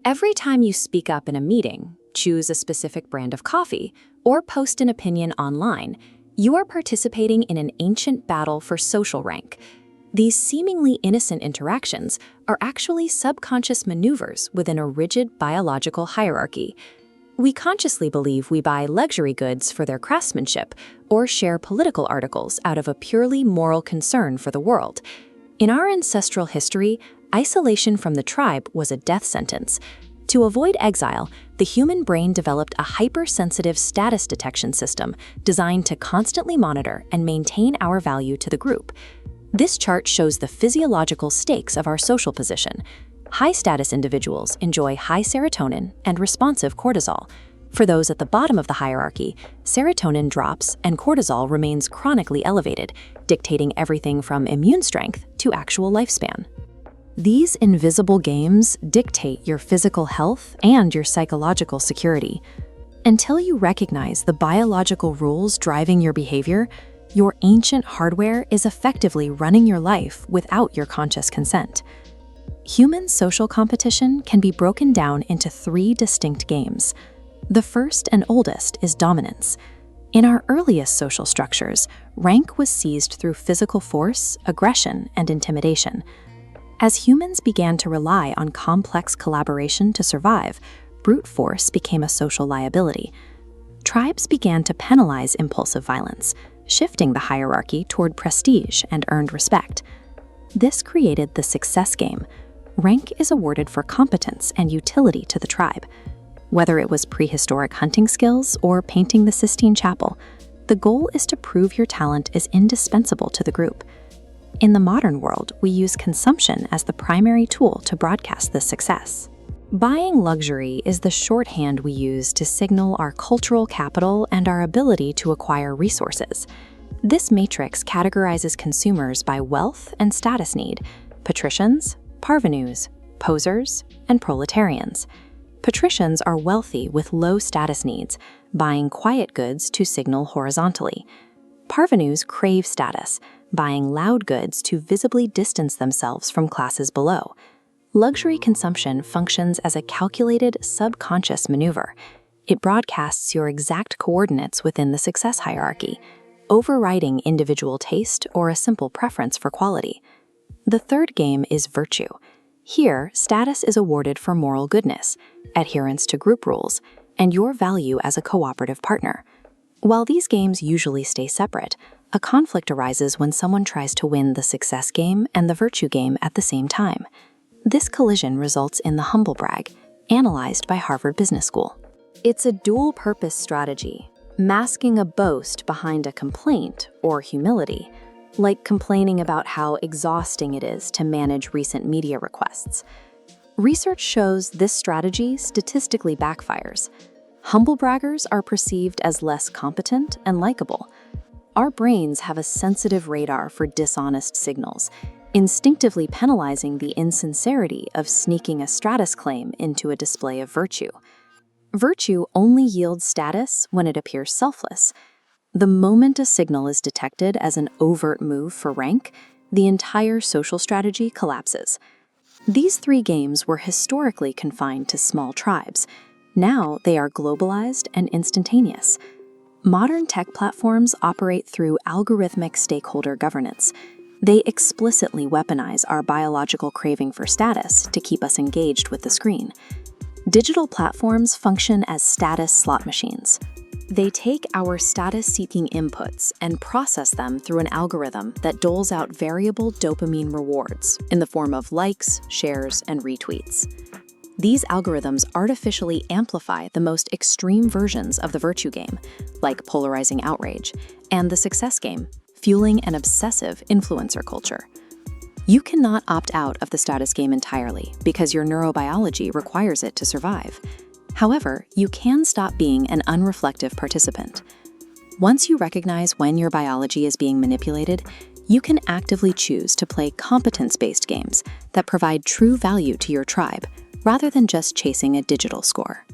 Every time you speak up in a meeting, choose a specific brand of coffee, or post an opinion online, you are participating in an ancient battle for social rank. These seemingly innocent interactions are actually subconscious maneuvers within a rigid biological hierarchy. We consciously believe we buy luxury goods for their craftsmanship or share political articles out of a purely moral concern for the world. In our ancestral history, isolation from the tribe was a death sentence. To avoid exile, the human brain developed a hypersensitive status detection system designed to constantly monitor and maintain our value to the group. This chart shows the physiological stakes of our social position. High-status individuals enjoy high serotonin and responsive cortisol. For those at the bottom of the hierarchy, serotonin drops and cortisol remains chronically elevated, dictating everything from immune strength to actual lifespan. These invisible games dictate your physical health and your psychological security. Until you recognize the biological rules driving your behavior, your ancient hardware is effectively running your life without your conscious consent. Human social competition can be broken down into 3 distinct games. The first and oldest is dominance. In our earliest social structures, rank was seized through physical force, aggression, and intimidation. As humans began to rely on complex collaboration to survive, brute force became a social liability. Tribes began to penalize impulsive violence, shifting the hierarchy toward prestige and earned respect. This created the success game. Rank is awarded for competence and utility to the tribe. Whether it was prehistoric hunting skills or painting the Sistine Chapel, the goal is to prove your talent is indispensable to the group. In the modern world, we use consumption as the primary tool to broadcast this success. Buying luxury is the shorthand we use to signal our cultural capital and our ability to acquire resources. This matrix categorizes consumers by wealth and status need: patricians, parvenus, posers, and proletarians. Patricians are wealthy with low status needs, buying quiet goods to signal horizontally. Parvenus crave status, buying loud goods to visibly distance themselves from classes below. Luxury consumption functions as a calculated, subconscious maneuver. It broadcasts your exact coordinates within the success hierarchy, overriding individual taste or a simple preference for quality. The third game is virtue. Here, status is awarded for moral goodness, adherence to group rules, and your value as a cooperative partner. While these games usually stay separate, a conflict arises when someone tries to win the success game and the virtue game at the same time. This collision results in the humblebrag, analyzed by Harvard Business School. It's a dual-purpose strategy, masking a boast behind a complaint or humility, like complaining about how exhausting it is to manage recent media requests. Research shows this strategy statistically backfires. Humble braggers are perceived as less competent and likable. Our brains have a sensitive radar for dishonest signals, instinctively penalizing the insincerity of sneaking a status claim into a display of virtue. Virtue only yields status when it appears selfless. The moment a signal is detected as an overt move for rank, the entire social strategy collapses. These 3 games were historically confined to small tribes. Now they are globalized and instantaneous. Modern tech platforms operate through algorithmic stakeholder governance. They explicitly weaponize our biological craving for status to keep us engaged with the screen. Digital platforms function as status slot machines. They take our status-seeking inputs and process them through an algorithm that doles out variable dopamine rewards in the form of likes, shares, and retweets. These algorithms artificially amplify the most extreme versions of the virtue game, like polarizing outrage, and the success game, fueling an obsessive influencer culture. You cannot opt out of the status game entirely because your neurobiology requires it to survive. However, you can stop being an unreflective participant. Once you recognize when your biology is being manipulated, you can actively choose to play competence-based games that provide true value to your tribe, rather than just chasing a digital score.